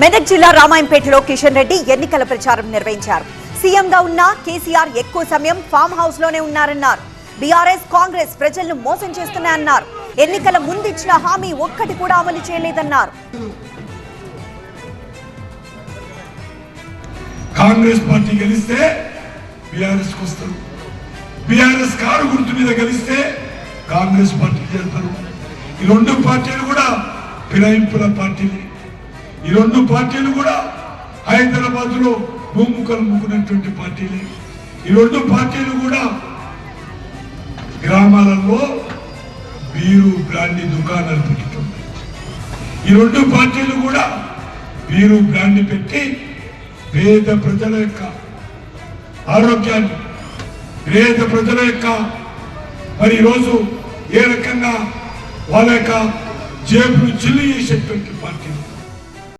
మెదక్ జిల్లా రామాయంపేటలో కిషన్ రెడ్డి ఎన్నికల ప్రచారం నిర్వహించారు. సీఎంగా ఉన్న కేసీఆర్ ఎక్కువ సమయం ఫామ్ హౌస్ లోనే ఉన్నారన్నారు. బీఆర్ఎస్ కాంగ్రెస్ ప్రజలను మోసం చేస్తున్నాయన్నారు. ఎన్నికల ముందిచ్చిన హామీ ఒక్కటి కూడా అమలు చేయలేదన్నారు. కాంగ్రెస్ పార్టీ గెలిస్తే బీఆర్ఎస్ కు వస్తారు, బీఆర్ఎస్ కారు గుర్తు మీద గెలిస్తే కాంగ్రెస్ పార్టీకి వెళ్తారు. ఈ రెండు పార్టీలు కూడా ఫిరాయింపుల పార్టీలు. ఈ రెండు పార్టీలు కూడా హైదరాబాద్ లో భూముఖలు ముక్కున్నటువంటి పార్టీలే. ఈ రెండు పార్టీలు కూడా గ్రామాలలో బీరు బ్రాండీ దుకాణాలు పెట్టుతున్నాయి. ఈ రెండు పార్టీలు కూడా బీరు బ్రాండీ పెట్టి పేద ప్రజల యొక్క ఆరోగ్యాన్ని, పేద ప్రజల యొక్క మరి ఈరోజు ఏ రకంగా వాళ్ళ యొక్క జేబును చిల్లు చేసేటువంటి పార్టీ.